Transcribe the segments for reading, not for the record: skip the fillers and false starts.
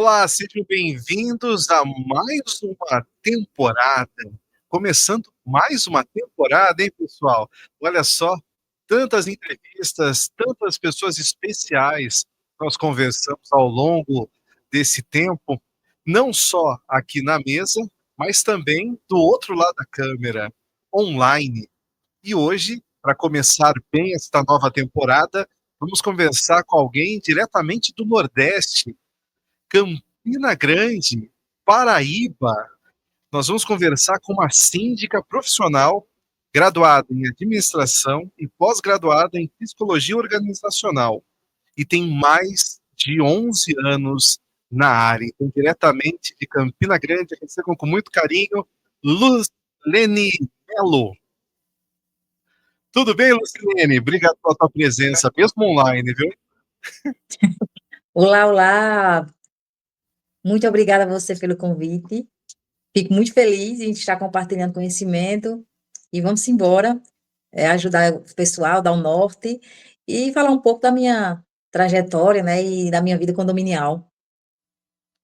Olá, sejam bem-vindos a mais uma temporada. Começando mais uma temporada, hein, pessoal? Olha só, tantas entrevistas, tantas pessoas especiais nós conversamos ao longo desse tempo, não só aqui na mesa, mas também do outro lado da câmera, online. E hoje, para começar bem esta nova temporada, vamos conversar com alguém diretamente do Nordeste, Campina Grande, Paraíba. Nós vamos conversar com uma síndica profissional, graduada em administração e pós-graduada em psicologia organizacional. E tem mais de 11 anos na área. Então, diretamente de Campina Grande, recebam com muito carinho Luzlene Melo. Tudo bem, Luzlene? Obrigado pela tua presença, mesmo online, viu? Olá, olá. Muito obrigada a você pelo convite. Fico muito feliz em estar compartilhando conhecimento e vamos embora, ajudar o pessoal, dar um norte e falar um pouco da minha trajetória, né, e da minha vida condominial.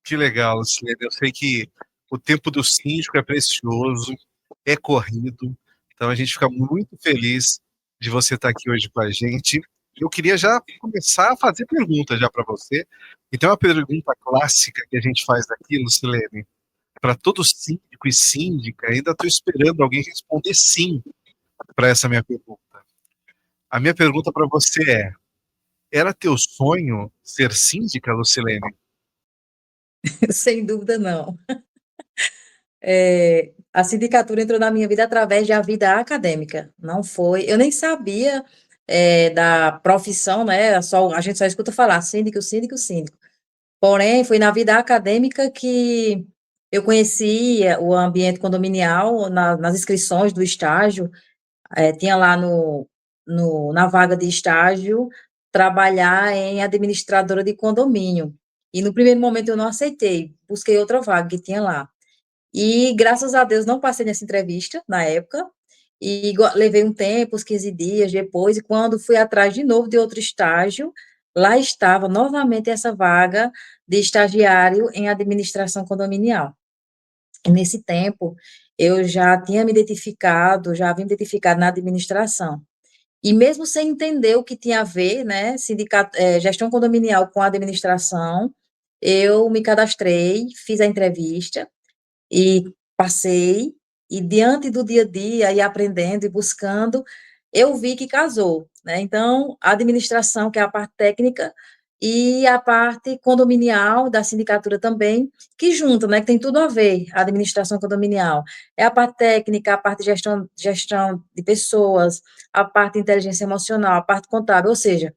Que legal, Luzlene. Eu sei que o tempo do síndico é precioso, é corrido, então a gente fica muito feliz de você estar aqui hoje com a gente. Eu queria já começar a fazer perguntas já para você. Então, uma pergunta clássica que a gente faz aqui, Lucilene, para todo síndico e síndica, ainda estou esperando alguém responder sim para essa minha pergunta. A minha pergunta para você é: era teu sonho ser síndica, Lucilene? Sem dúvida não. A sindicatura entrou na minha vida através da vida acadêmica, não foi eu nem sabia, da profissão, né, a gente só escuta falar síndico, síndico, síndico. Porém, foi na vida acadêmica que eu conhecia o ambiente condominial, nas inscrições do estágio, tinha lá na vaga de estágio, trabalhar em administradora de condomínio. E no primeiro momento eu não aceitei, busquei outra vaga que tinha lá. E graças a Deus não passei nessa entrevista na época, e levei um tempo, uns 15 dias depois, e quando fui atrás de novo de outro estágio, lá estava novamente essa vaga de estagiário em administração condominial. E nesse tempo, eu já tinha me identificado, já havia me identificado na administração. E mesmo sem entender o que tinha a ver, né, gestão condominial com administração, eu me cadastrei, fiz a entrevista, e passei, e diante do dia a dia, e aprendendo e buscando, eu vi que casou, né, então, a administração, que é a parte técnica, e a parte condominial da sindicatura também, que junta, né, que tem tudo a ver, a administração condominial. É a parte técnica, a parte de gestão de pessoas, a parte de inteligência emocional, a parte contábil, ou seja,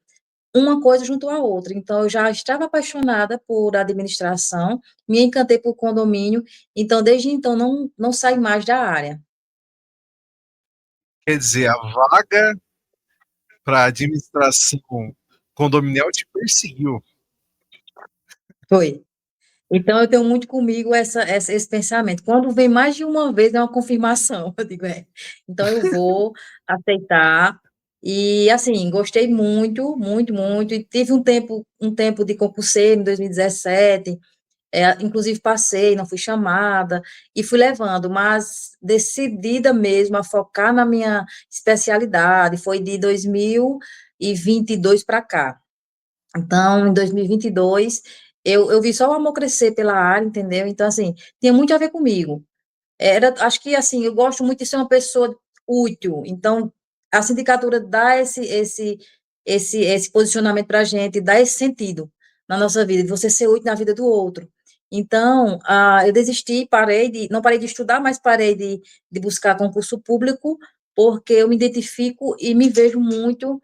uma coisa juntou a outra. Então, eu já estava apaixonada por administração, me encantei por condomínio, então, desde então, não saí mais da área. Quer dizer, a vaga para administração condominial te perseguiu. Foi. Então, eu tenho muito comigo esse pensamento. Quando vem mais de uma vez, é uma confirmação. Eu digo, é. Então, eu vou aceitar. E, assim, gostei muito, muito, muito. E tive um tempo de concurseiro em 2017. Inclusive passei, não fui chamada, e fui levando, mas decidida mesmo a focar na minha especialidade, foi de 2022 para cá. Então, em 2022, eu vi só o amor crescer pela área, entendeu? Então, assim, tinha muito a ver comigo. Acho que, assim, eu gosto muito de ser uma pessoa útil, então, a sindicatura dá esse posicionamento para a gente, dá esse sentido na nossa vida, de você ser útil na vida do outro. Então, eu desisti, não parei de estudar, mas parei de buscar concurso público, porque eu me identifico e me vejo muito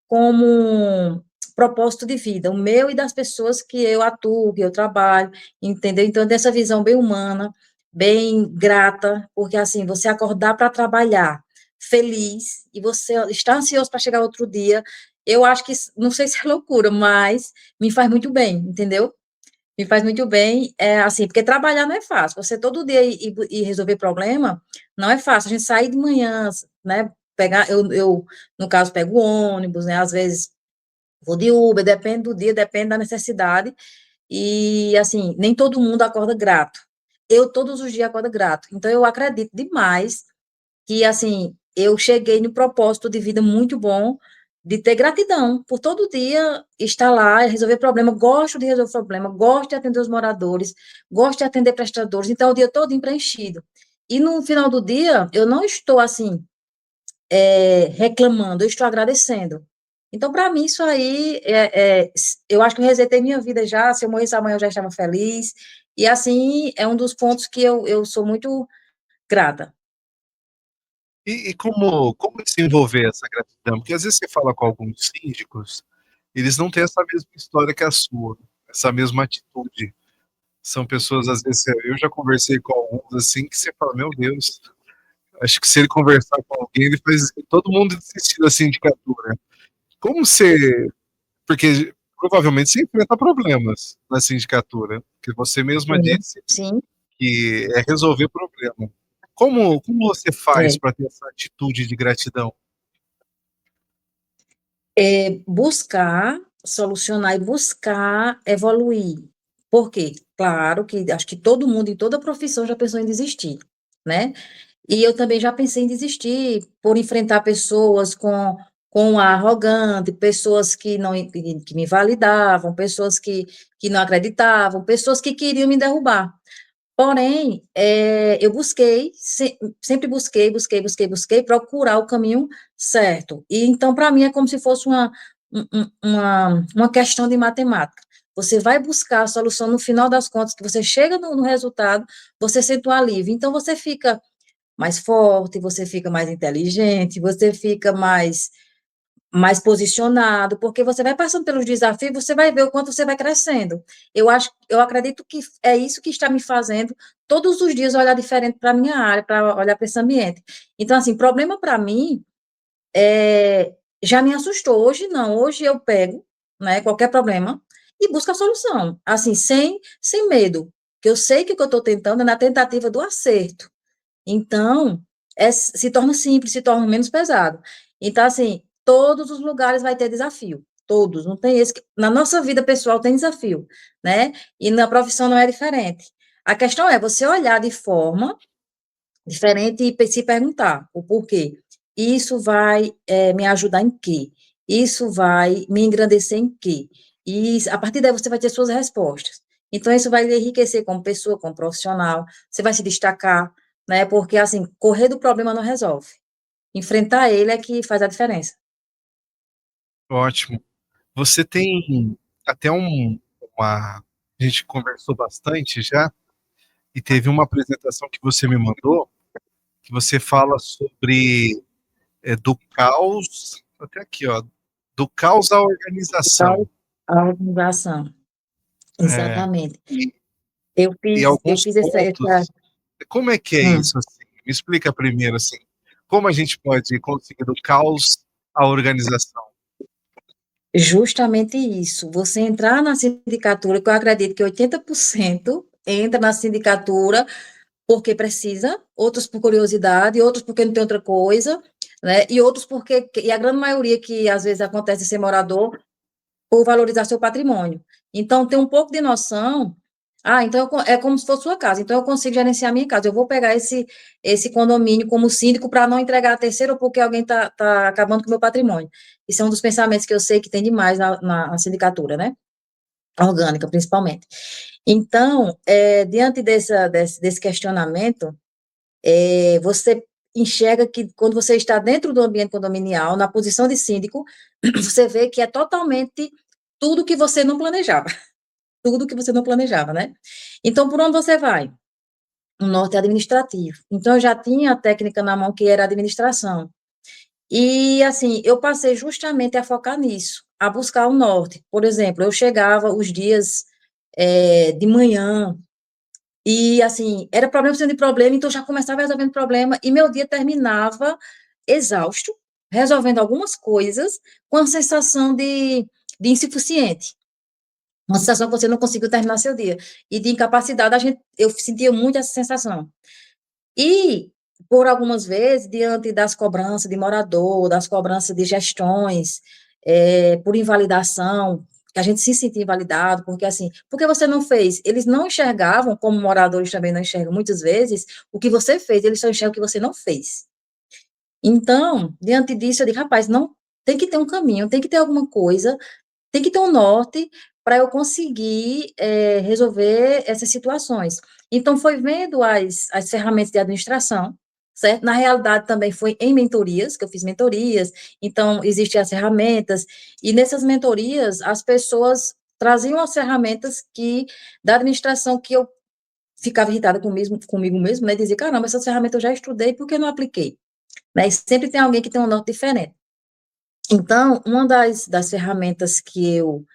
como um propósito de vida, o meu e das pessoas que eu atuo, que eu trabalho, entendeu? Então, dessa visão bem humana, bem grata, porque assim, você acordar para trabalhar feliz e você está ansioso para chegar outro dia, eu acho que, não sei se é loucura, mas me faz muito bem, entendeu? Me faz muito bem, assim, porque trabalhar não é fácil, você todo dia ir resolver problema, não é fácil, a gente sair de manhã, né, no caso, pego o ônibus, né, às vezes vou de Uber, depende do dia, depende da necessidade, e, assim, nem todo mundo acorda grato. Eu, todos os dias, acordo grato. Então, eu acredito demais que, assim, eu cheguei no propósito de vida muito bom, de ter gratidão por todo dia estar lá e resolver problema. Gosto de resolver problema, gosto de atender os moradores, gosto de atender prestadores. Então, o dia todo preenchido. E no final do dia, eu não estou, assim, reclamando, eu estou agradecendo. Então, para mim, isso aí, eu acho que eu resetei minha vida já, se eu morresse amanhã, eu já estava feliz, e assim, é um dos pontos que eu sou muito grata. E como desenvolver essa gratidão? Porque às vezes você fala com alguns síndicos, eles não têm essa mesma história que a sua, essa mesma atitude. São pessoas, às vezes, eu já conversei com alguns assim, que você fala, meu Deus, acho que se ele conversar com alguém, ele faz todo mundo desistir da sindicatura. Como você. Porque provavelmente você enfrenta problemas na sindicatura, que você mesma Sim, disse sim, que é resolver problema. Como você faz é. para ter essa atitude de gratidão? Buscar solucionar e buscar evoluir. Por quê? Claro que acho que todo mundo, em toda profissão, já pensou em desistir, né? E eu também já pensei em desistir por enfrentar pessoas com ar arrogante, pessoas que me validavam, pessoas que não acreditavam, pessoas que queriam me derrubar. Porém, eu busquei, sempre busquei procurar o caminho certo. E então, para mim, é como se fosse uma questão de matemática. Você vai buscar a solução no final das contas, que você chega no resultado, você sente um alívio. Então, você fica mais forte, você fica mais inteligente, você fica mais posicionado, porque você vai passando pelos desafios, você vai ver o quanto você vai crescendo. Eu acredito que é isso que está me fazendo todos os dias olhar diferente para a minha área, para olhar para esse ambiente. Então, assim, problema para mim já me assustou. Hoje não, hoje eu pego, né, qualquer problema e busco a solução, assim, sem medo, que eu sei que o que eu estou tentando é na tentativa do acerto. Então, se torna simples, se torna menos pesado. Então, assim, todos os lugares vai ter desafio, todos, não tem esse, na nossa vida pessoal tem desafio, né? E na profissão não é diferente. A questão é você olhar de forma diferente e se perguntar o porquê. Isso vai me ajudar em quê? Isso vai me engrandecer em quê? E a partir daí você vai ter suas respostas. Então, isso vai lhe enriquecer como pessoa, como profissional, você vai se destacar, né? Porque, assim, correr do problema não resolve. Enfrentar ele é que faz a diferença. Ótimo. Você tem até uma. A gente conversou bastante já, e teve uma apresentação que você me mandou, que você fala sobre do caos, até aqui, ó, do caos à organização. Então, a organização, É, exatamente. e, Eu e fiz, eu alguns fiz essa. pontos. Como é que é Hum. isso? Assim? Me explica primeiro, assim, como a gente pode conseguir do caos à organização? Justamente isso. Você entrar na sindicatura, que eu acredito que 80% entra na sindicatura porque precisa, outros por curiosidade, outros porque não tem outra coisa, né? E outros porque, e a grande maioria que às vezes acontece de ser morador, por valorizar seu patrimônio. Então, ter um pouco de noção. Ah, então é como se fosse sua casa. Então, eu consigo gerenciar a minha casa. Eu vou pegar esse condomínio como síndico para não entregar a terceiro ou porque alguém está acabando com o meu patrimônio. Isso é um dos pensamentos que eu sei que tem demais na sindicatura, né? Orgânica, principalmente. Então, diante desse questionamento, você enxerga que quando você está dentro do ambiente condominial, na posição de síndico, você vê que é totalmente tudo que você não planejava, tudo que você não planejava, né? Então, por onde você vai? O norte é administrativo. Então, eu já tinha a técnica na mão que era administração. E, assim, eu passei justamente a focar nisso, a buscar o norte. Por exemplo, eu chegava os dias de manhã, e, assim, era problema sendo de problema, então já começava resolvendo problema, e meu dia terminava exausto, resolvendo algumas coisas, com a sensação de insuficiente. Uma sensação que você não conseguiu terminar seu dia. E de incapacidade, eu sentia muito essa sensação. E, por algumas vezes, diante das cobranças de morador, das cobranças de gestões, por invalidação, a gente se sentia invalidado, porque assim, por que você não fez? Eles não enxergavam, como moradores também não enxergam muitas vezes, o que você fez, eles só enxergam o que você não fez. Então, diante disso, eu digo, rapaz, não, tem que ter um caminho, tem que ter alguma coisa, tem que ter um norte para eu conseguir resolver essas situações. Então, foi vendo as ferramentas de administração, certo? Na realidade, também foi em mentorias, que eu fiz mentorias, então, existem as ferramentas, e nessas mentorias, as pessoas traziam as ferramentas da administração que eu ficava irritada comigo mesmo, né? Dizia, caramba, essas ferramentas eu já estudei, por que não apliquei? Né? E sempre tem alguém que tem um norte diferente. Então, uma das ferramentas que eu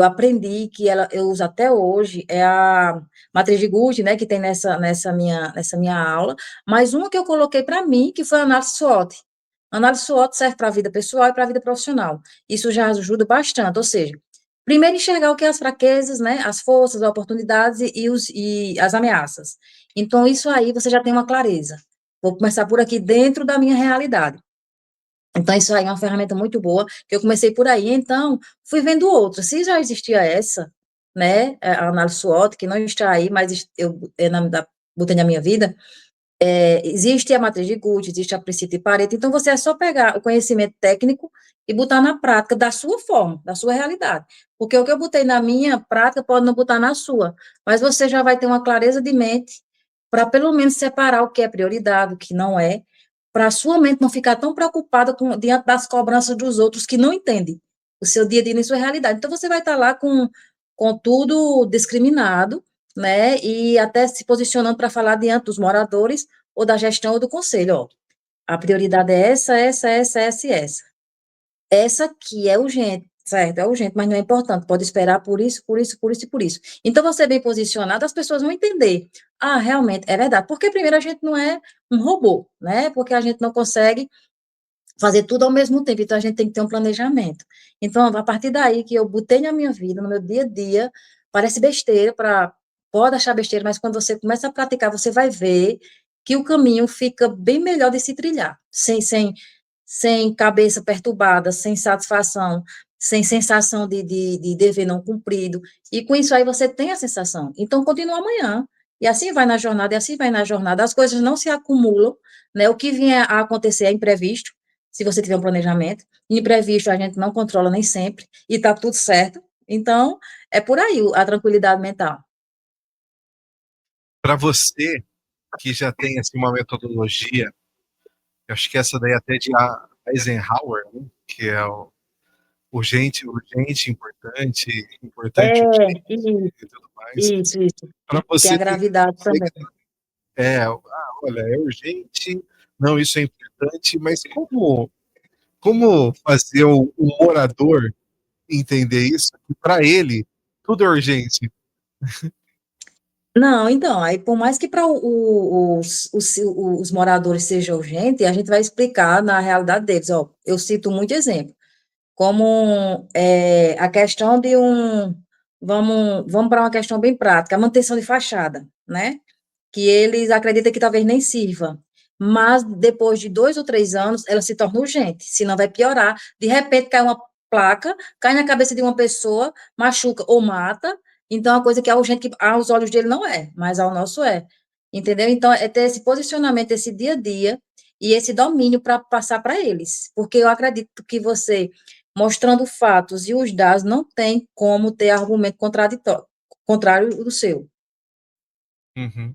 aprendi, eu uso até hoje, é a matriz de Guth, né, que tem nessa minha aula, mas uma que eu coloquei para mim, que foi a análise SWOT. A análise SWOT serve para a vida pessoal e para a vida profissional. Isso já ajuda bastante, ou seja, primeiro enxergar o que é as fraquezas, né, as forças, as oportunidades e as ameaças. Então, isso aí você já tem uma clareza. Vou começar por aqui, dentro da minha realidade. Então, isso aí é uma ferramenta muito boa, que eu comecei por aí. Então, fui vendo outras. Se já existia essa, né, a análise SWOT, que não está aí, mas botei na minha vida, existe a matriz de Guth, existe a princípio de Pareto. Então, você é só pegar o conhecimento técnico e botar na prática da sua forma, da sua realidade. Porque o que eu botei na minha prática pode não botar na sua, mas você já vai ter uma clareza de mente para, pelo menos, separar o que é prioridade, o que não é, para a sua mente não ficar tão preocupada diante das cobranças dos outros que não entendem o seu dia a dia e sua realidade. Então, você vai estar lá com tudo discriminado, né, e até se posicionando para falar diante dos moradores ou da gestão ou do conselho, ó, a prioridade é essa e essa. Essa aqui é urgente, certo? É urgente, mas não é importante, pode esperar por isso, por isso, por isso e por isso. Então, você bem posicionado, as pessoas vão entender. Ah, realmente, é verdade. Porque, primeiro, a gente não é um robô, né? Porque a gente não consegue fazer tudo ao mesmo tempo, então a gente tem que ter um planejamento. Então, a partir daí que eu botei na minha vida, no meu dia a dia, parece besteira, pode achar besteira, mas quando você começa a praticar, você vai ver que o caminho fica bem melhor de se trilhar, sem cabeça perturbada, sem satisfação, sem sensação de dever não cumprido, e com isso aí você tem a sensação. Então, continua amanhã, e assim vai na jornada, e assim vai na jornada, as coisas não se acumulam, né? O que vier a acontecer é imprevisto, se você tiver um planejamento. Imprevisto a gente não controla nem sempre, e tá tudo certo. Então, é por aí a tranquilidade mental. Para você, que já tem assim, uma metodologia, eu acho que essa daí é até de Eisenhower, né? Que é o urgente, urgente, importante, importante, É, urgente e tudo mais. isso. Para Tem a você, gravidade também. olha, é urgente, não, isso é importante, mas como fazer o morador entender isso? Que para ele tudo é urgente. Não, então, aí por mais que para os moradores seja urgente, a gente vai explicar na realidade deles. Ó, eu cito muito exemplo, como a questão de vamos para uma questão bem prática, a manutenção de fachada, né? Que eles acreditam que talvez nem sirva, mas depois de 2 ou 3 anos, ela se torna urgente, senão vai piorar. De repente, cai uma placa, cai na cabeça de uma pessoa, machuca ou mata, então é uma coisa que é urgente, que aos olhos dele não é, mas ao nosso é. Entendeu? Então, é ter esse posicionamento, esse dia a dia, e esse domínio para passar para eles, porque eu acredito que você, mostrando fatos e os dados, não tem como ter argumento contraditório, contrário do seu. Uhum.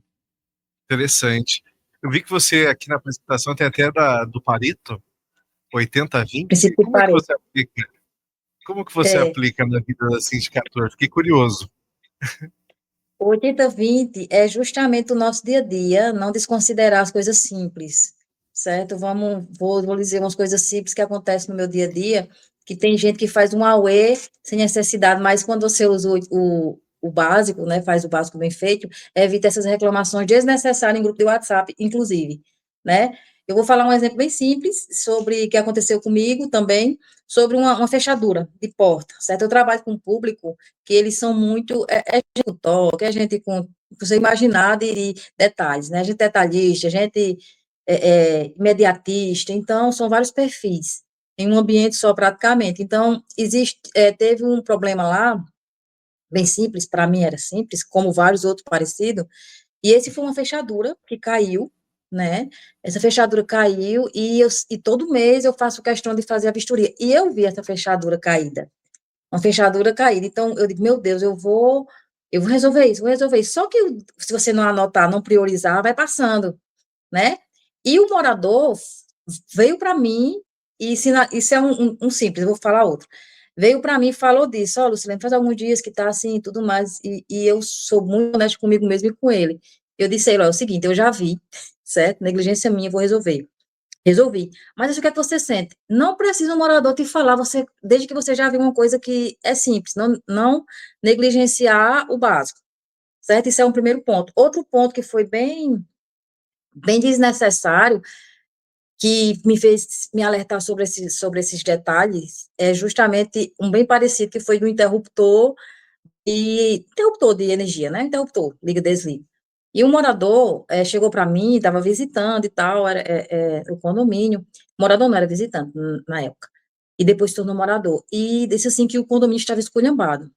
Interessante. Eu vi que você aqui na apresentação tem até do Pareto, 80-20. Princípio de Pareto. Como que você É, aplica na vida da sindicatura? Fiquei curioso. o 80-20 é justamente o nosso dia a dia, não desconsiderar as coisas simples, certo? Vou dizer umas coisas simples que acontecem no meu dia a dia, que tem gente que faz um auê sem necessidade, mas quando você usa o básico, né, faz o básico bem feito, evita essas reclamações desnecessárias em grupo de WhatsApp, inclusive, né? Eu vou falar um exemplo bem simples sobre o que aconteceu comigo também, sobre uma fechadura de porta, certo? Eu trabalho com um público que eles são muito, gente com toque, a gente com, você imaginar de detalhes, né? A gente é detalhista, a gente imediatista, então são vários perfis. em um ambiente só praticamente. Então, teve um problema lá, bem simples, para mim era simples, como vários outros parecidos, e esse foi uma fechadura que caiu, né? Essa fechadura caiu e todo mês eu faço questão de fazer a vistoria. E eu vi essa fechadura caída, uma fechadura caída. Então eu digo, meu Deus, eu vou resolver isso, vou resolver isso. Só que se você não anotar, não priorizar, vai passando, né? E o morador veio para mim, e isso é um simples, eu vou falar outro. Veio para mim e falou disso, ó, Lucilene, faz alguns dias que tá assim e tudo mais, e eu sou muito honesta comigo mesmo e com ele. Eu disse a ele, ó, é o seguinte, eu já vi, certo? Negligência minha, vou resolver. Resolvi. Mas isso, o que é que você sente? Não precisa um morador te falar, desde que você já viu uma coisa que é simples, não negligenciar o básico, certo? Isso é um primeiro ponto. Outro ponto que foi bem desnecessário, que me fez me alertar sobre esses detalhes, é justamente um bem parecido, que foi do interruptor de energia, né? Interruptor, liga, desliga. E um morador chegou para mim, estava visitando e tal, era o condomínio. Morador não era visitante na época. E depois se tornou morador. E disse assim que o condomínio estava esculhambado.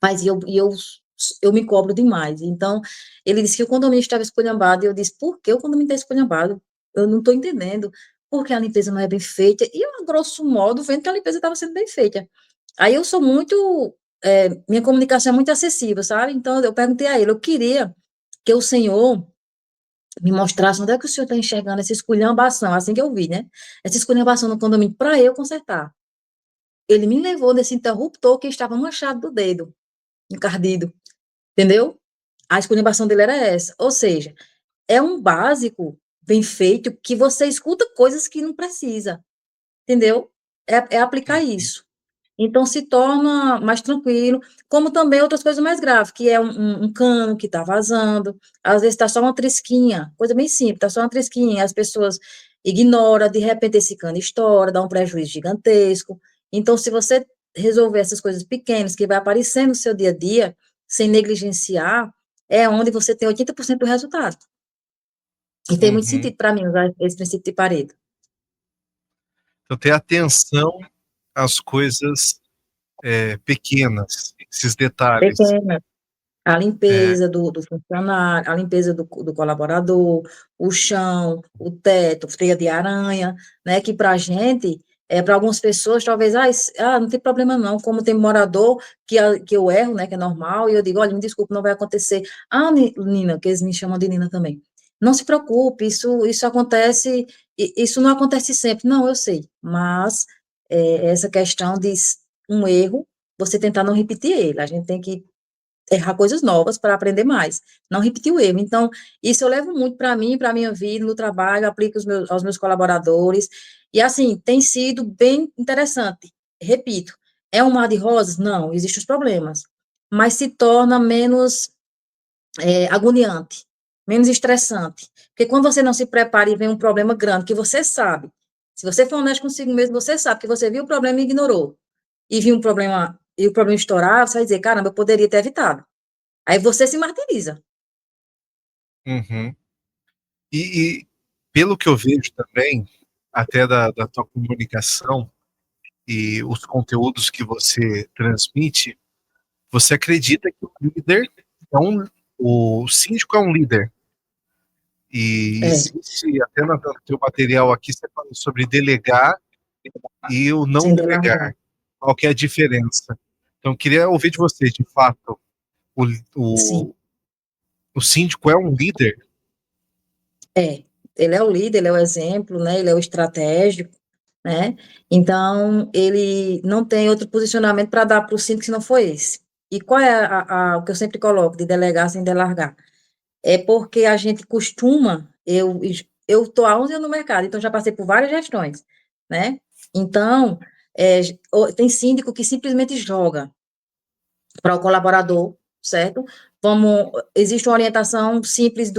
Mas eu me cobro demais. Então, ele disse que o condomínio estava esculhambado, e eu disse, por que o condomínio está esculhambado? Eu não estou entendendo. Porque a limpeza não é bem feita. E eu, a grosso modo, vendo que a limpeza estava sendo bem feita. Aí eu sou muito, minha comunicação é muito acessível, sabe? Então, eu perguntei a ele, eu queria que o senhor me mostrasse onde é que o senhor está enxergando essa esculhambação, assim que eu vi, né? Essa esculhambação no condomínio, para eu consertar. Ele me levou nesse interruptor que estava manchado do dedo, encardido. Entendeu? A esculhambação dele era essa. Ou seja, é um básico bem feito que você escuta coisas que não precisa. Entendeu? É aplicar Uhum. isso. Então se torna mais tranquilo, como também outras coisas mais graves, que é um cano que está vazando, às vezes está só uma trisquinha, coisa bem simples, está só uma trisquinha, as pessoas ignoram, de repente esse cano estoura, dá um prejuízo gigantesco. Então, se você resolver essas coisas pequenas que vai aparecer no seu dia a dia, sem negligenciar, é onde você tem 80% do resultado. E tem muito Uhum. sentido para mim usar esse princípio de Pareto. Então, ter atenção às coisas pequenas, esses detalhes. Pequena. A É, limpeza do funcionário, a limpeza do colaborador, o chão, o teto, teia de aranha, né, que para a gente, para algumas pessoas, talvez, não tem problema não, como tem morador que eu erro, né, que é normal, e eu digo, olha, me desculpe, não vai acontecer. Nina, que eles me chamam de Nina também, não se preocupe, isso acontece, isso não acontece sempre, não, eu sei, mas essa questão de um erro, você tentar não repetir ele, a gente tem que errar coisas novas para aprender mais, não repetir o erro. Então, isso eu levo muito para mim, para a minha vida, no trabalho, aplico aos meus colaboradores, e assim, tem sido bem interessante. Repito, é um mar de rosas? Não, existem os problemas, mas se torna menos agoniante, menos estressante, porque quando você não se prepara e vem um problema grande, que você sabe, se você for honesto consigo mesmo, você sabe que você viu o problema e ignorou, e viu um problema, e o problema estourar, você vai dizer, caramba, eu poderia ter evitado. Aí você se martiriza. uhum. E pelo que eu vejo também, até da tua comunicação e os conteúdos que você transmite, você acredita que o síndico é um líder. E É, existe, até no teu material aqui, você fala sobre delegar e o não sem delargar. delegar. Qual que é a diferença? Então, eu queria ouvir de você, de fato, o, Sim, o, o síndico é um líder? é. Ele é o líder, ele é o exemplo, né? Ele é o estratégico, né? Então, ele não tem outro posicionamento para dar para o síndico se não for esse. E qual é o que eu sempre coloco, de delegar sem delargar? É porque a gente costuma, eu estou há 11 anos no mercado, então já passei por várias gestões, né? Então, tem síndico que simplesmente joga para o colaborador, certo? Existe uma orientação simples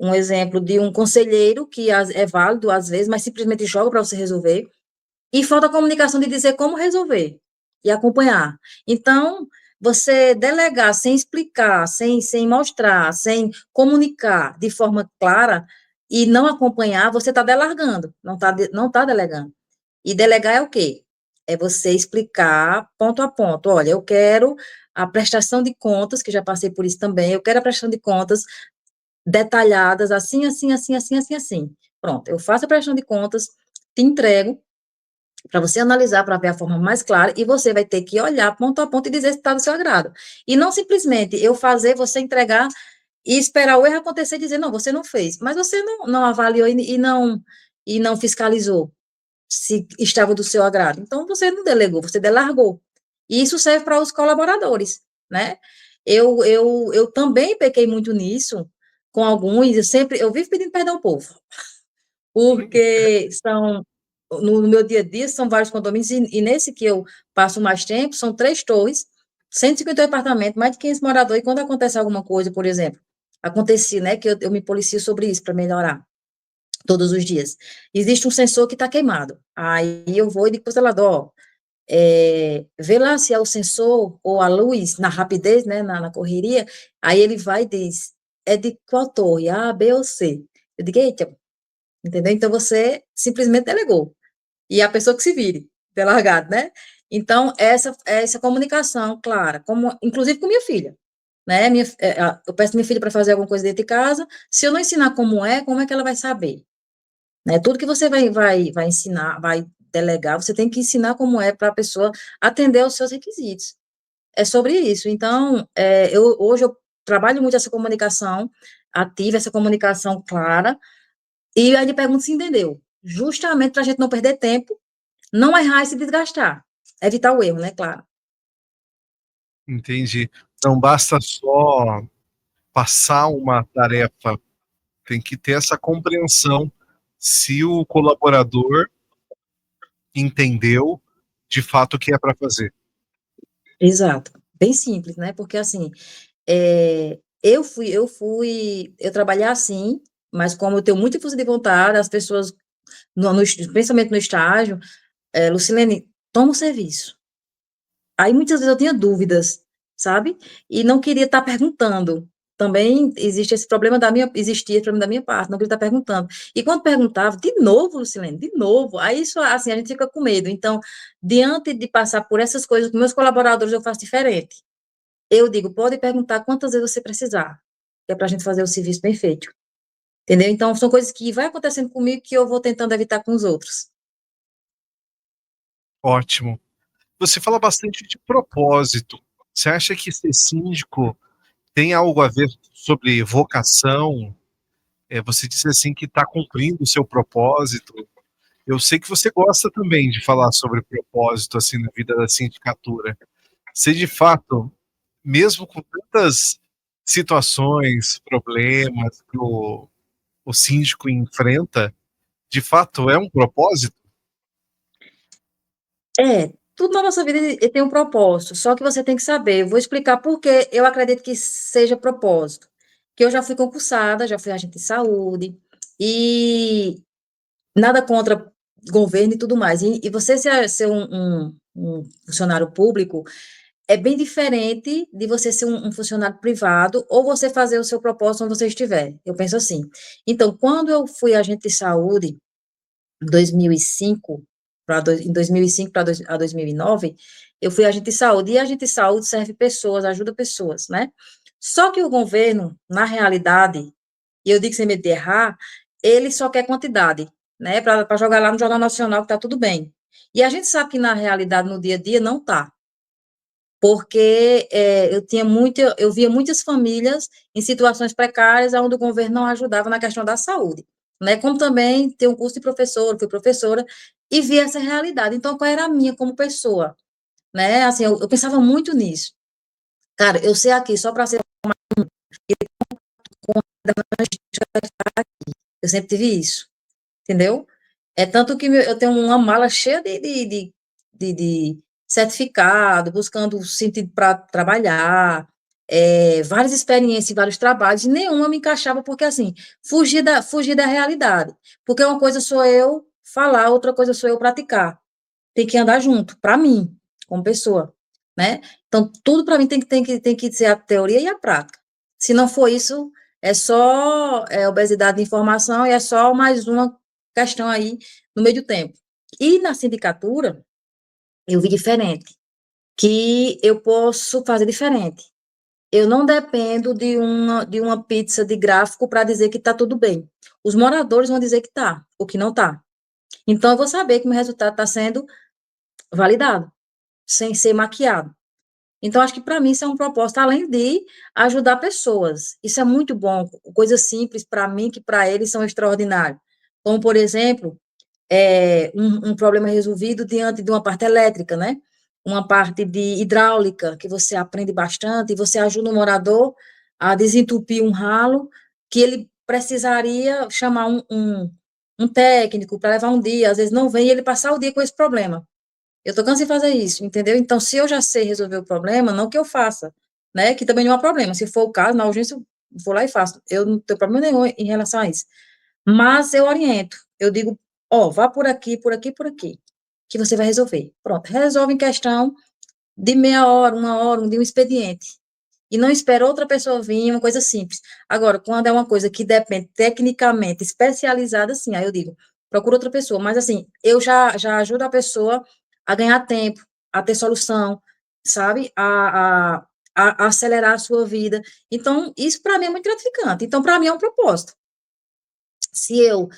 um exemplo de um conselheiro que é válido às vezes, mas simplesmente joga para você resolver, e falta a comunicação de dizer como resolver e acompanhar. Então, você delegar sem explicar, sem mostrar, sem comunicar de forma clara e não acompanhar, você está delargando, não está delegando. E delegar é o quê? É você explicar ponto a ponto. Olha, eu quero a prestação de contas, que já passei por isso também, eu quero a prestação de contas detalhadas, assim, assim, assim, assim, assim, assim. Pronto, eu faço a prestação de contas, te entrego, para você analisar, para ver a forma mais clara, e você vai ter que olhar ponto a ponto e dizer se está do seu agrado. E não simplesmente eu fazer, você entregar e esperar o erro acontecer e dizer, não, você não fez, mas você não avaliou e não fiscalizou se estava do seu agrado. Então, você não delegou, você delargou. E isso serve para os colaboradores, né? Eu também pequei muito nisso, com alguns, eu vivo pedindo perdão ao povo, porque no meu dia a dia, são vários condomínios, e nesse que eu passo mais tempo, são 3 torres, 150 apartamentos, mais de 500 moradores, e quando acontece alguma coisa, por exemplo, acontecia, né, que eu me policio sobre isso para melhorar todos os dias. Existe um sensor que está queimado. Aí eu vou e digo para o zelador, ó, vê lá se é o sensor ou a luz, na rapidez, né, na correria. Aí ele vai e diz, é de qual torre? A, B ou C? Eu digo, eita, entendeu? Então você simplesmente delegou. E a pessoa que se vire, ter largado, né? Então, essa comunicação clara, como, inclusive com minha filha, né? Eu peço minha filha para fazer alguma coisa dentro de casa, se eu não ensinar como é que ela vai saber? Né? Tudo que você vai ensinar, vai delegar, você tem que ensinar como é para a pessoa atender aos seus requisitos. É sobre isso. Então, hoje eu trabalho muito essa comunicação ativa, essa comunicação clara, e aí ele pergunta se entendeu. Justamente para a gente não perder tempo, não errar e se desgastar. Evitar o erro, né, claro. Entendi. Não basta só passar uma tarefa, tem que ter essa compreensão se o colaborador entendeu de fato o que é para fazer. Exato. Bem simples, né? Porque assim, eu trabalhei assim, mas como eu tenho muita força de vontade, as pessoas, principalmente no estágio, Lucilene, toma o serviço. Aí muitas vezes eu tinha dúvidas, sabe? E não queria estar perguntando. Também existia esse problema da minha parte, não queria estar perguntando. E quando perguntava, de novo, Lucilene, de novo, aí isso, assim, a gente fica com medo. Então, diante de passar por essas coisas com meus colaboradores, eu faço diferente. Eu digo, pode perguntar quantas vezes você precisar, que é para a gente fazer o serviço bem feito. Entendeu? Então, são coisas que vai acontecendo comigo que eu vou tentando evitar com os outros. Ótimo. Você fala bastante de propósito. Você acha que ser síndico tem algo a ver sobre vocação? Você disse assim que está cumprindo o seu propósito. Eu sei que você gosta também de falar sobre propósito assim na vida da sindicatura. Você de fato, mesmo com tantas situações, problemas que o síndico enfrenta, de fato é um propósito? Tudo na nossa vida tem um propósito, só que você tem que saber. Eu vou explicar por que eu acredito que seja propósito. Que eu já fui concursada, já fui agente de saúde, e nada contra governo e tudo mais. E você ser um funcionário público é bem diferente de você ser um funcionário privado ou você fazer o seu propósito onde você estiver. Eu penso assim. Então, quando eu fui agente de saúde, em 2005, em 2005 para 2009, eu fui agente de saúde, e agente de saúde serve pessoas, ajuda pessoas, né? Só que o governo, na realidade, e eu digo sem medo de errar, ele só quer quantidade, né? Para jogar lá no Jornal Nacional que está tudo bem. E a gente sabe que na realidade, no dia a dia, não está. Porque eu via muitas famílias em situações precárias, onde o governo não ajudava na questão da saúde, né? Como também tem um curso de professora, fui professora, e vi essa realidade. Então, qual era a minha como pessoa, né? Assim, eu pensava muito nisso. Cara, eu sei aqui só para ser eu sempre tive isso, entendeu? É tanto que eu tenho uma mala cheia de certificado, buscando sentido para trabalhar, várias experiências, vários trabalhos, e nenhuma me encaixava, porque assim, fugir da realidade. Porque uma coisa sou eu falar, outra coisa sou eu praticar. Tem que andar junto, para mim, como pessoa, né? Então, tudo para mim tem que ser a teoria e a prática. Se não for isso, é só obesidade de informação e é só mais uma questão aí no meio do tempo. E na sindicatura, eu vi diferente, que eu posso fazer diferente. Eu não dependo de uma pizza de gráfico para dizer que está tudo bem. Os moradores vão dizer que está, ou que não está. Então, eu vou saber que meu resultado está sendo validado, sem ser maquiado. Então, acho que para mim isso é um propósito, além de ajudar pessoas. Isso é muito bom, coisas simples para mim que para eles são extraordinárias. Como, por exemplo, um problema resolvido diante de uma parte elétrica, né? Uma parte de hidráulica, que você aprende bastante, e você ajuda o morador a desentupir um ralo, que ele precisaria chamar um técnico para levar um dia, às vezes não vem, e ele passar o dia com esse problema. Eu tô cansada de fazer isso, entendeu? Então, se eu já sei resolver o problema, não que eu faça, né? Que também não há problema. Se for o caso, na urgência, eu vou lá e faço. Eu não tenho problema nenhum em relação a isso. Mas eu oriento. Eu digo, ó, vá por aqui, por aqui, por aqui, que você vai resolver. Pronto, resolve em questão de meia hora, uma hora, de um expediente. E não espera outra pessoa vir, uma coisa simples. Agora, quando é uma coisa que depende tecnicamente especializada, assim, aí eu digo, procura outra pessoa. Mas, assim, eu já ajudo a pessoa a ganhar tempo, a ter solução, sabe? A acelerar a sua vida. Então, isso para mim é muito gratificante. Então, para mim é um propósito. Se eu,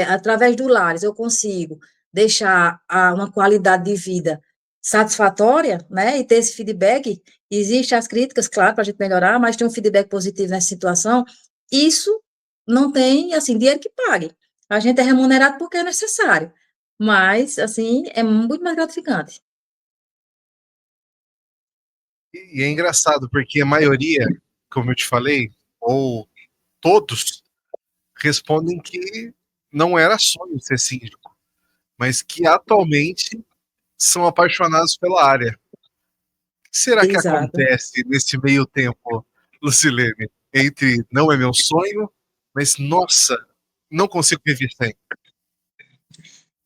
através do Lares, eu consigo deixar uma qualidade de vida satisfatória, né, e ter esse feedback, existem as críticas, claro, para a gente melhorar, mas tem um feedback positivo nessa situação, isso não tem, assim, dinheiro que pague. A gente é remunerado porque é necessário, mas, assim, é muito mais gratificante. E é engraçado, porque a maioria, como eu te falei, ou todos, respondem que não era sonho ser síndico, mas que atualmente são apaixonados pela área. O que será que Exato. acontece nesse meio tempo, Lucilene, entre não é meu sonho, mas nossa, não consigo viver sem?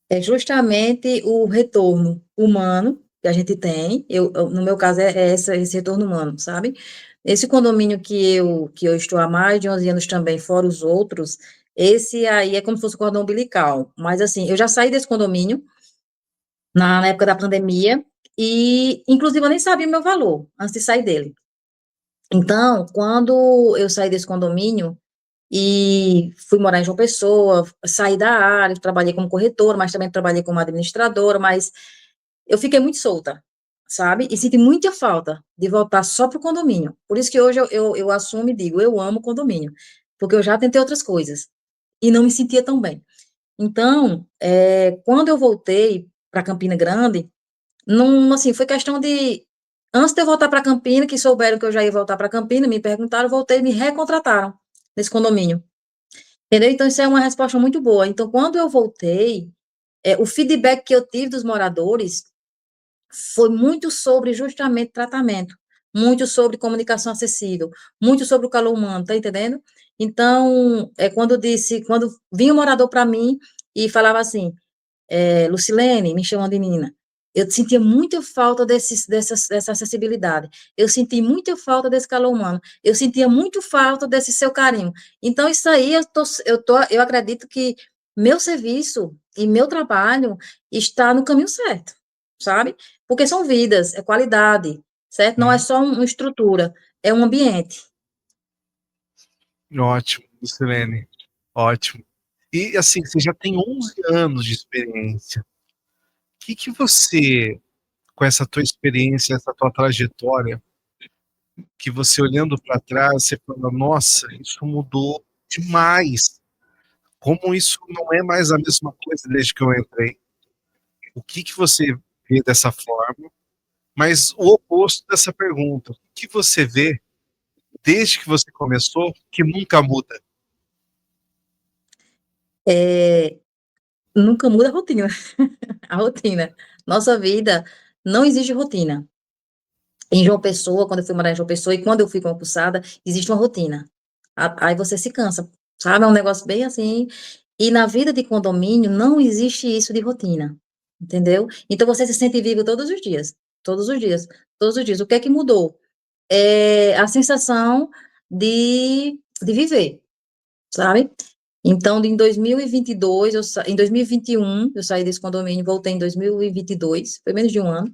É justamente o retorno humano que a gente tem, no meu caso esse retorno humano, sabe? Esse condomínio que eu estou há mais de 11 anos também, fora os outros, esse aí é como se fosse o cordão umbilical, mas assim, eu já saí desse condomínio na época da pandemia, e inclusive eu nem sabia o meu valor antes de sair dele. Então, quando eu saí desse condomínio, e fui morar em João Pessoa, saí da área, trabalhei como corretora, mas também trabalhei como administradora, mas eu fiquei muito solta, sabe? E senti muita falta de voltar só para o condomínio. Por isso que hoje eu assumo e digo, eu amo condomínio, porque eu já tentei outras coisas e não me sentia tão bem. Então, quando eu voltei para Campina Grande, não, assim, foi questão de, antes de eu voltar para Campina, que souberam que eu já ia voltar para Campina, me perguntaram, voltei, me recontrataram nesse condomínio. Entendeu? Então, isso é uma resposta muito boa. Então, quando eu voltei, o feedback que eu tive dos moradores foi muito sobre justamente tratamento, muito sobre comunicação acessível, muito sobre o calor humano, tá entendendo? Então, quando vinha um morador para mim e falava assim, Lucilene, me chamando de menina, eu sentia muita falta dessa acessibilidade, eu senti muita falta desse calor humano, eu sentia muito falta desse seu carinho. Então, isso aí, eu acredito que meu serviço e meu trabalho está no caminho certo, sabe? Porque são vidas, é qualidade, certo? Não é Hum, só uma estrutura, é um ambiente. ótimo, Lucilene, ótimo. E assim, você já tem 11 anos de experiência. O que você, com essa tua experiência, essa tua trajetória, que você olhando para trás, você fala, nossa, isso mudou demais. Como isso não é mais a mesma coisa desde que eu entrei. O que você vê dessa forma? Mas o oposto dessa pergunta, o que você vê desde que você começou que nunca muda? É, nunca muda a rotina. A rotina. Nossa vida não exige rotina. Em João Pessoa, quando eu fui morar em João Pessoa e quando eu fui concursada, existe uma rotina. Aí você se cansa, sabe? É um negócio bem assim. E na vida de condomínio não existe isso de rotina, entendeu? Então você se sente vivo todos os dias, todos os dias, todos os dias. O que é que mudou? É a sensação de viver, sabe? Então, em 2022, em 2021, eu saí desse condomínio, voltei em 2022, foi menos de um ano,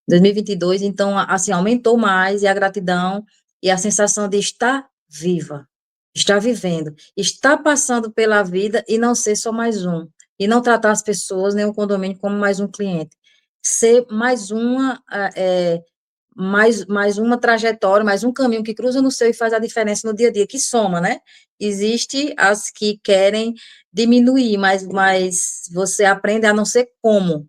2022, então, assim, aumentou mais, e a gratidão, e a sensação de estar viva, estar vivendo, estar passando pela vida e não ser só mais um, e não tratar as pessoas, nem o condomínio, como mais um cliente, ser mais uma, mais uma trajetória, mais um caminho que cruza no seu e faz a diferença no dia a dia, que soma, né? Existe as que querem diminuir, mas você aprende a não ser como,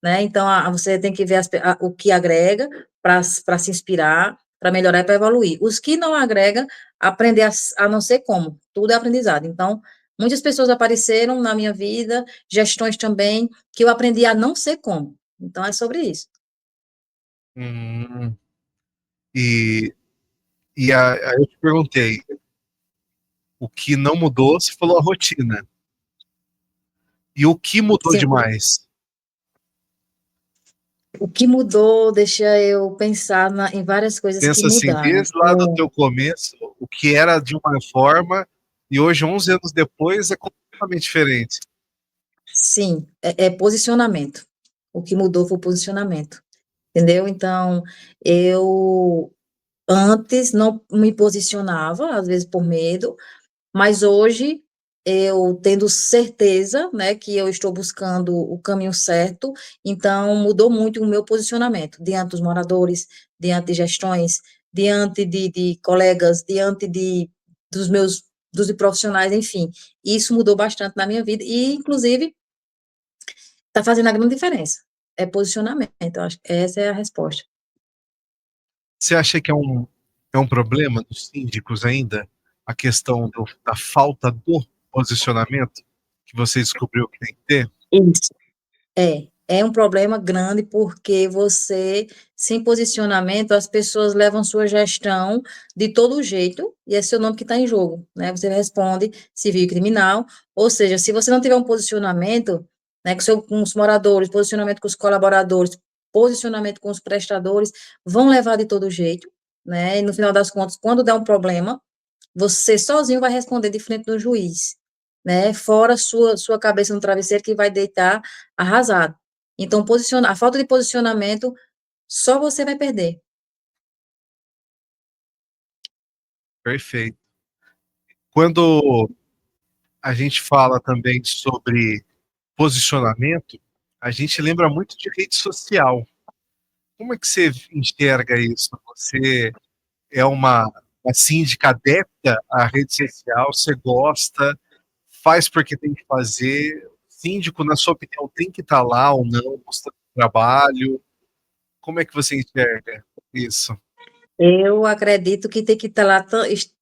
né? Então, você tem que ver o que agrega para se inspirar, para melhorar e para evoluir. Os que não agregam, aprender a não ser como. Tudo é aprendizado. Então, muitas pessoas apareceram na minha vida, gestões também, que eu aprendi a não ser como. Então, é sobre isso. Hum, e aí eu te perguntei, o que não mudou, você falou a rotina. E o que mudou Sim, demais? o que mudou, deixa eu pensar em várias coisas que Pensa assim, mudaram. desde lá do teu começo, o que era de uma forma, e hoje, 11 anos depois, é completamente diferente. Sim, é posicionamento. O que mudou foi o posicionamento, entendeu? Então, eu antes não me posicionava, às vezes por medo, mas hoje eu tendo certeza, né, que eu estou buscando o caminho certo, então mudou muito o meu posicionamento diante dos moradores, diante de gestões, diante de colegas, diante dos profissionais, enfim. Isso mudou bastante na minha vida e, inclusive, está fazendo a grande diferença. É posicionamento, eu acho que essa é a resposta. Você acha que é um problema dos síndicos ainda? A questão da falta do posicionamento que você descobriu que tem que ter? Isso. É um problema grande porque você, sem posicionamento, as pessoas levam sua gestão de todo jeito e é seu nome que está em jogo, né? Você responde civil e criminal, ou seja, se você não tiver um posicionamento, né, com os moradores, posicionamento com os colaboradores, posicionamento com os prestadores, vão levar de todo jeito, né? E no final das contas, quando der um problema, você sozinho vai responder de frente do juiz, né? Fora sua cabeça no travesseiro que vai deitar arrasado. Então, a falta de posicionamento, só você vai perder. Perfeito. Quando a gente fala também sobre posicionamento, a gente lembra muito de rede social. Como é que você enxerga isso? Você é uma síndica adepta à rede social, você gosta, faz porque tem que fazer. Síndico, na sua opinião, tem que estar lá ou não, mostrando trabalho? Como é que você enxerga isso? Eu acredito que tem que estar lá,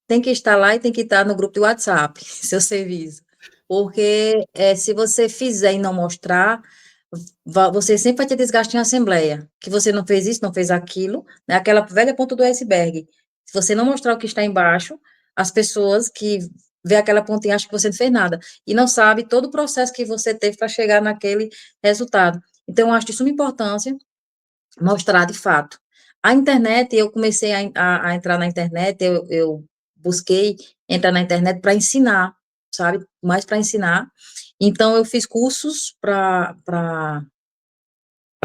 tem que estar lá e tem que estar no grupo de WhatsApp, seu serviço. Porque se você fizer e não mostrar, você sempre vai ter desgaste em assembleia, que você não fez isso, não fez aquilo, né? Aquela velha ponta do iceberg. Se você não mostrar o que está embaixo, as pessoas que vê aquela pontinha acham que você não fez nada, e não sabe todo o processo que você teve para chegar naquele resultado. Então, eu acho de suma importância mostrar de fato. A internet, eu comecei a entrar na internet, eu busquei entrar na internet para ensinar, sabe? Mais para ensinar. Então, eu fiz cursos para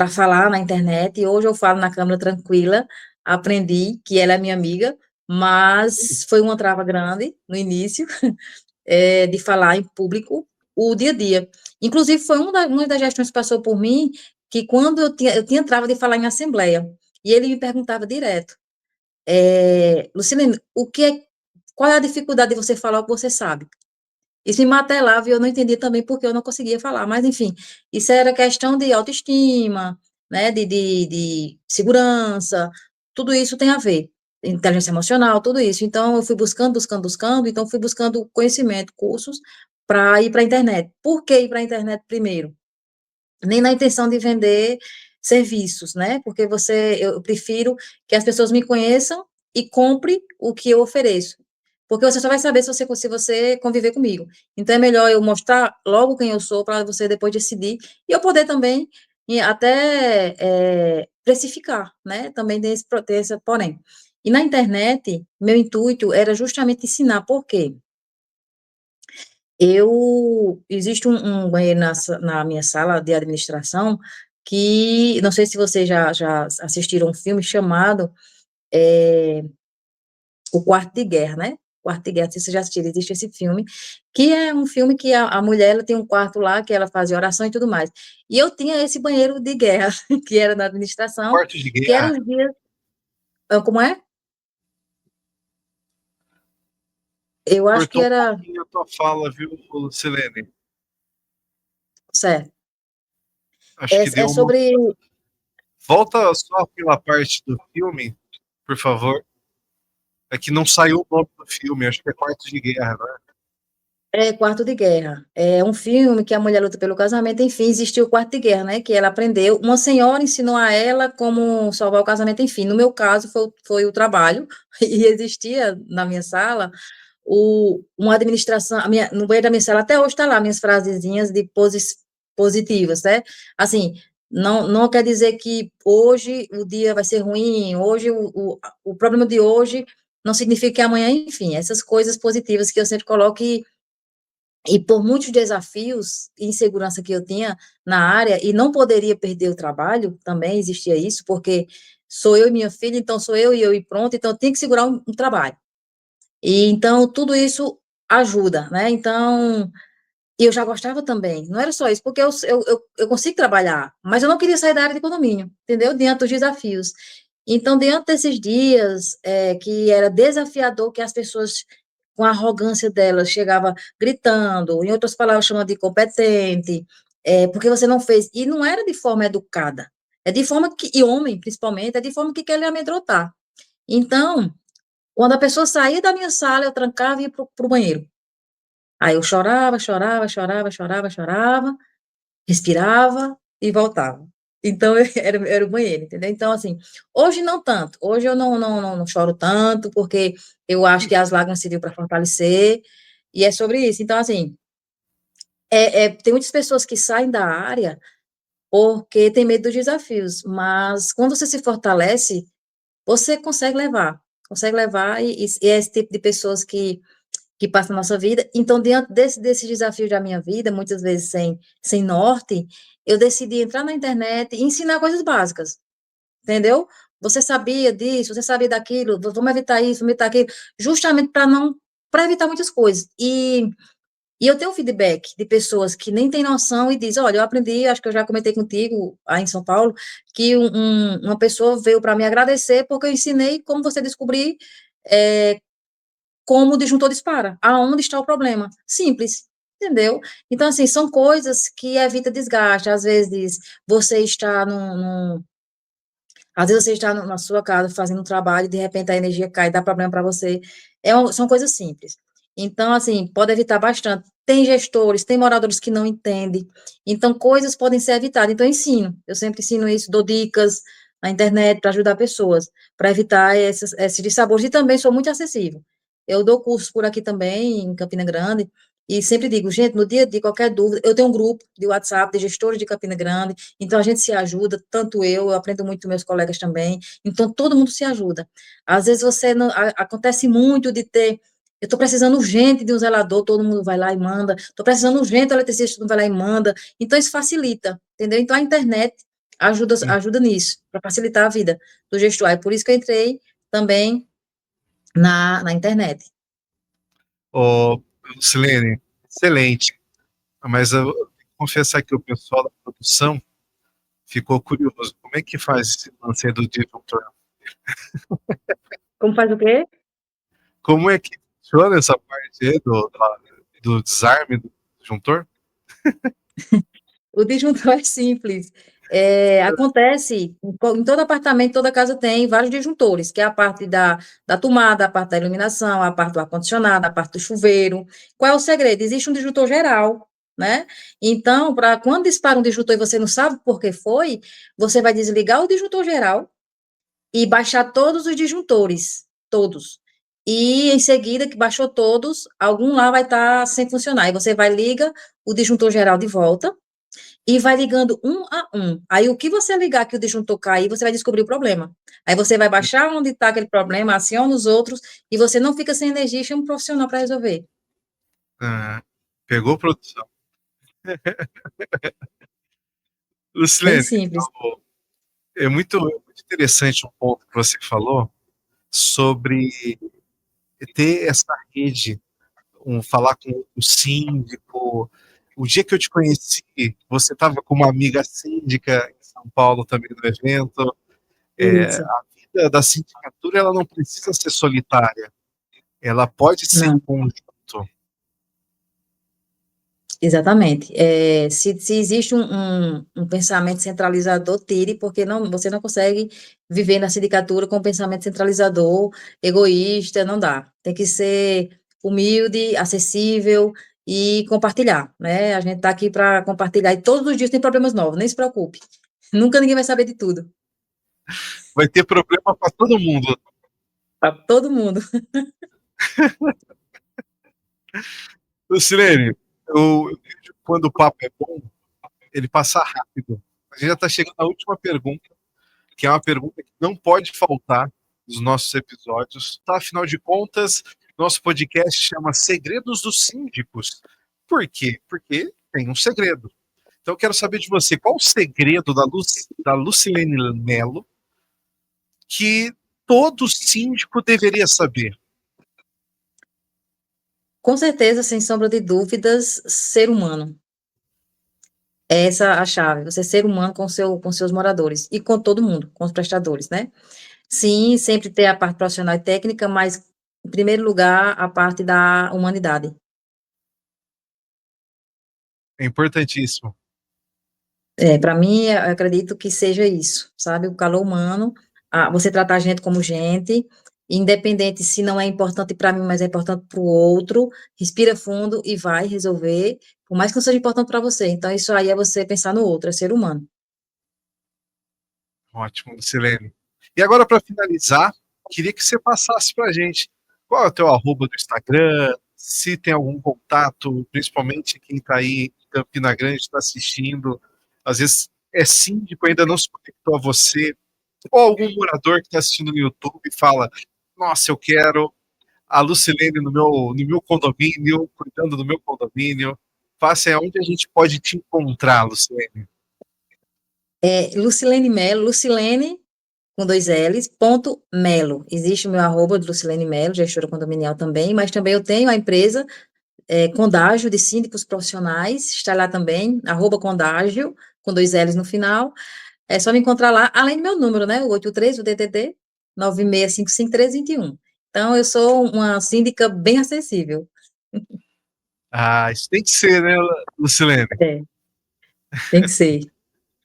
falar na internet, e hoje eu falo na câmera tranquila, aprendi que ela é minha amiga, mas foi uma trava grande no início, de falar em público o dia a dia. Inclusive, foi uma das gestões que passou por mim, que quando eu tinha trava de falar em assembleia, e ele me perguntava direto, Lucilene, qual é a dificuldade de você falar o que você sabe? Isso me martelava e eu não entendia também porque eu não conseguia falar, mas enfim, isso era questão de autoestima, né, de segurança, tudo isso tem a ver, inteligência emocional, tudo isso. Então, eu fui buscando, então fui buscando conhecimento, cursos, para ir para a internet. Por que ir para a internet primeiro? Nem na intenção de vender serviços, né? Porque eu prefiro que as pessoas me conheçam e compre o que eu ofereço. Porque você só vai saber se você conviver comigo. Então é melhor eu mostrar logo quem eu sou para você depois decidir e eu poder também até precificar, né? Também tem esse porém. E na internet, meu intuito era justamente ensinar. Por quê? Existe um banheiro na minha sala de administração que, não sei se vocês já assistiram um filme chamado O Quarto de Guerra, né? O Quarto de Guerra, não sei se vocês já assistiram, existe esse filme, que é um filme que a mulher, ela tem um quarto lá, que ela fazia oração e tudo mais. E eu tinha esse banheiro de guerra, que era na administração, Quarto de que era guerra? os dias, como é? Eu acho que Cortou um era, pouquinho a tua fala, viu, Silene? certo, Acho que é deu uma. sobre, Volta só pela parte do filme, por favor. É que não saiu o nome do filme, acho que é Quarto de Guerra, né? Quarto de Guerra. É um filme que a mulher luta pelo casamento, enfim, existiu o Quarto de Guerra, né? Que ela aprendeu. Uma senhora ensinou a ela como salvar o casamento, enfim. No meu caso, foi o trabalho, e existia na minha sala uma administração, no banheiro da minha sala, até hoje está lá, minhas frasezinhas de positivas, né? Assim, não quer dizer que hoje o dia vai ser ruim, hoje o problema de hoje não significa que amanhã, enfim, essas coisas positivas que eu sempre coloco e por muitos desafios e insegurança que eu tinha na área, e não poderia perder o trabalho, também existia isso, porque sou eu e minha filha, então sou eu e eu e pronto, então eu tinha que segurar um trabalho. E então tudo isso ajuda, né? Então, e eu já gostava também, não era só isso, porque eu consigo trabalhar, mas eu não queria sair da área de condomínio, entendeu? Diante dos desafios. Então, diante desses dias, que era desafiador, que as pessoas, com a arrogância delas, chegava gritando, em outras palavras, chamando de incompetente, porque você não fez, e não era de forma educada, é de forma que, e homem, principalmente, é de forma que quer lhe amedrontar. Então, quando a pessoa saía da minha sala, eu trancava e ia para o banheiro. Aí eu chorava, chorava, chorava, chorava, chorava, respirava e voltava. Então, era o banheiro, entendeu? Então, assim, hoje não tanto. Hoje eu não choro tanto, porque eu acho que as lágrimas serviram para fortalecer, e é sobre isso. Então, assim, tem muitas pessoas que saem da área porque tem medo dos desafios, mas quando você se fortalece, você consegue levar, e é esse tipo de pessoas que passa na nossa vida. Então, diante desses desafios da minha vida, muitas vezes sem norte, eu decidi entrar na internet e ensinar coisas básicas, entendeu? Você sabia disso, você sabia daquilo, vamos evitar isso, vamos evitar aquilo, justamente para evitar muitas coisas. E eu tenho um feedback de pessoas que nem têm noção e diz, olha, eu aprendi, acho que eu já comentei contigo, aí em São Paulo, que uma pessoa veio para me agradecer porque eu ensinei como você descobrir é, como o disjuntor dispara, aonde está o problema. Simples, entendeu? Então, assim, são coisas que evita desgaste. Às vezes, você está às vezes você está na sua casa fazendo um trabalho e de repente a energia cai, dá problema para você. São coisas simples. Então, assim, pode evitar bastante. Tem gestores, tem moradores que não entendem. Então, coisas podem ser evitadas. Então, eu ensino. Eu sempre ensino isso, dou dicas na internet para ajudar pessoas, para evitar esses dissabores. E também sou muito acessível. Eu dou cursos por aqui também, em Campina Grande, e sempre digo, gente, no dia a dia, qualquer dúvida, eu tenho um grupo de WhatsApp de gestores de Campina Grande, então a gente se ajuda, tanto eu aprendo muito com meus colegas também, então todo mundo se ajuda. Às vezes você não, acontece muito de ter, eu estou precisando urgente de um zelador, todo mundo vai lá e manda, estou precisando urgente de um eletricista, todo mundo vai lá e manda, então isso facilita, entendeu? Então a internet ajuda nisso, para facilitar a vida do gestor, é por isso que eu entrei também na internet. Ô, Silene, excelente. Mas eu tenho que confessar que o pessoal da produção ficou curioso. Como é que faz esse lance aí do disjuntor? Como faz o quê? Como é que funciona essa parte aí do desarme do disjuntor? O disjuntor é simples. Acontece em todo apartamento, toda casa tem vários disjuntores, que é a parte da tomada, a parte da iluminação, a parte do ar-condicionado, a parte do chuveiro. Qual é o segredo? Existe um disjuntor geral, né? Então, para quando dispara um disjuntor e você não sabe por que foi, você vai desligar o disjuntor geral e baixar todos os disjuntores, todos. E em seguida que baixou todos, algum lá vai estar sem funcionar. E você vai liga o disjuntor geral de volta e vai ligando um a um. Aí, o que você ligar que o disjuntor cair, você vai descobrir o problema. Aí, você vai baixar onde está aquele problema, aciona os outros, e você não fica sem energia e chama um profissional para resolver. Ah. Pegou, produção? Bem Lucilene, simples. é muito interessante um ponto que você falou sobre ter essa rede, falar com o síndico. O dia que eu te conheci, você estava com uma amiga síndica em São Paulo também no evento. Isso. A vida da sindicatura ela não precisa ser solitária, ela pode ser em Não. conjunto. Exatamente. Se existe um pensamento centralizador, tire, porque você não consegue viver na sindicatura com um pensamento centralizador, egoísta, não dá. Tem que ser humilde, acessível e compartilhar, né? A gente está aqui para compartilhar e todos os dias tem problemas novos, nem se preocupe. Nunca ninguém vai saber de tudo, Vai ter problema para todo mundo. para todo mundo. Lucilene, eu vejo que quando o papo é bom, ele passa rápido. A gente já está chegando à última pergunta, que é uma pergunta que não pode faltar nos nossos episódios. Tá? Afinal de contas, nosso podcast chama Segredos dos Síndicos. Por quê? Porque tem um segredo. Então eu quero saber de você, qual o segredo da Lucilene Melo que todo síndico deveria saber? Com certeza, sem sombra de dúvidas, ser humano. É essa a chave, você ser humano com seus moradores e com todo mundo, com os prestadores, né? Sim, sempre ter a parte profissional e técnica, mas, em primeiro lugar, a parte da humanidade. É importantíssimo. Para mim, eu acredito que seja isso, sabe? O calor humano, você tratar a gente como gente, independente se não é importante para mim, mas é importante para o outro, respira fundo e vai resolver, por mais que não seja importante para você. Então, isso aí é você pensar no outro, é ser humano. Ótimo, Lucilene. E agora, para finalizar, queria que você passasse para a gente qual é o teu arroba do Instagram, se tem algum contato, principalmente quem está aí em Campina Grande, está assistindo, às vezes é síndico, ainda não se conectou a você, ou algum morador que está assistindo no YouTube e fala, nossa, eu quero a Lucilene no meu condomínio, cuidando do meu condomínio. Faça é onde a gente pode te encontrar, Lucilene. Lucilene Melo, Lucilene com dois L's, ponto Melo. Existe o meu arroba de Lucilene Melo, gestora condominial também, mas também eu tenho a empresa Condágio de Síndicos Profissionais, está lá também, arroba Condágio, com dois L's no final. É só me encontrar lá, além do meu número, né, o 83, o DDD, 96551321. Então, eu sou uma síndica bem acessível. Ah, isso tem que ser, né, Lucilene? É, tem que ser,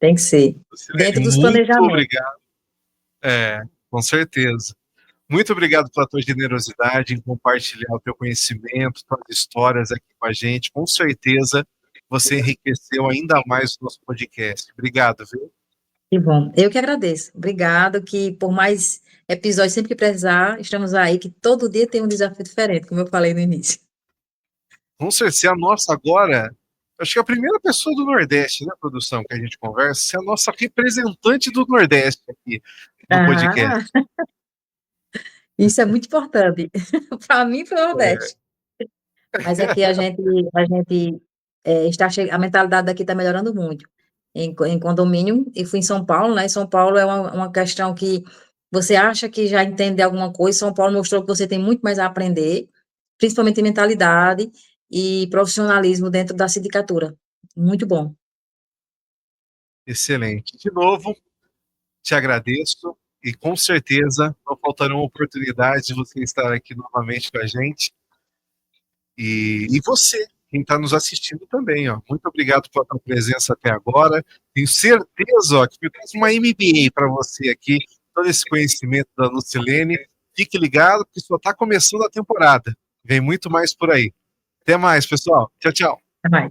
tem que ser. Lucilene, Dentro dos muito planejamentos. obrigado. Com certeza. Muito obrigado pela tua generosidade em compartilhar o teu conhecimento, tuas histórias aqui com a gente. Com certeza você enriqueceu ainda mais o nosso podcast. Obrigado, viu? Que bom. Eu que agradeço. Obrigado, que por mais episódios, sempre que precisar, estamos aí, que todo dia tem um desafio diferente, como eu falei no início. Com certeza, a nossa agora, acho que é a primeira pessoa do Nordeste, né, produção, que a gente conversa, é a nossa representante do Nordeste aqui no podcast. Ah, isso é muito importante. Para mim, para o É, Nordeste. Mas aqui a mentalidade daqui está melhorando muito. Em condomínio, e fui em São Paulo, né? São Paulo é uma questão que você acha que já entende alguma coisa, São Paulo mostrou que você tem muito mais a aprender, principalmente em mentalidade e profissionalismo dentro da sindicatura. Muito bom. excelente. De novo, te agradeço e com certeza não faltarão oportunidades de você estar aqui novamente com a gente. E você, quem está nos assistindo também, ó. Muito obrigado pela tua presença até agora. Tenho certeza, ó, que eu fiz uma MBA para você aqui, todo esse conhecimento da Lucilene. Fique ligado, que só está começando a temporada. Vem muito mais por aí. Até mais, pessoal. Tchau, tchau. Vai.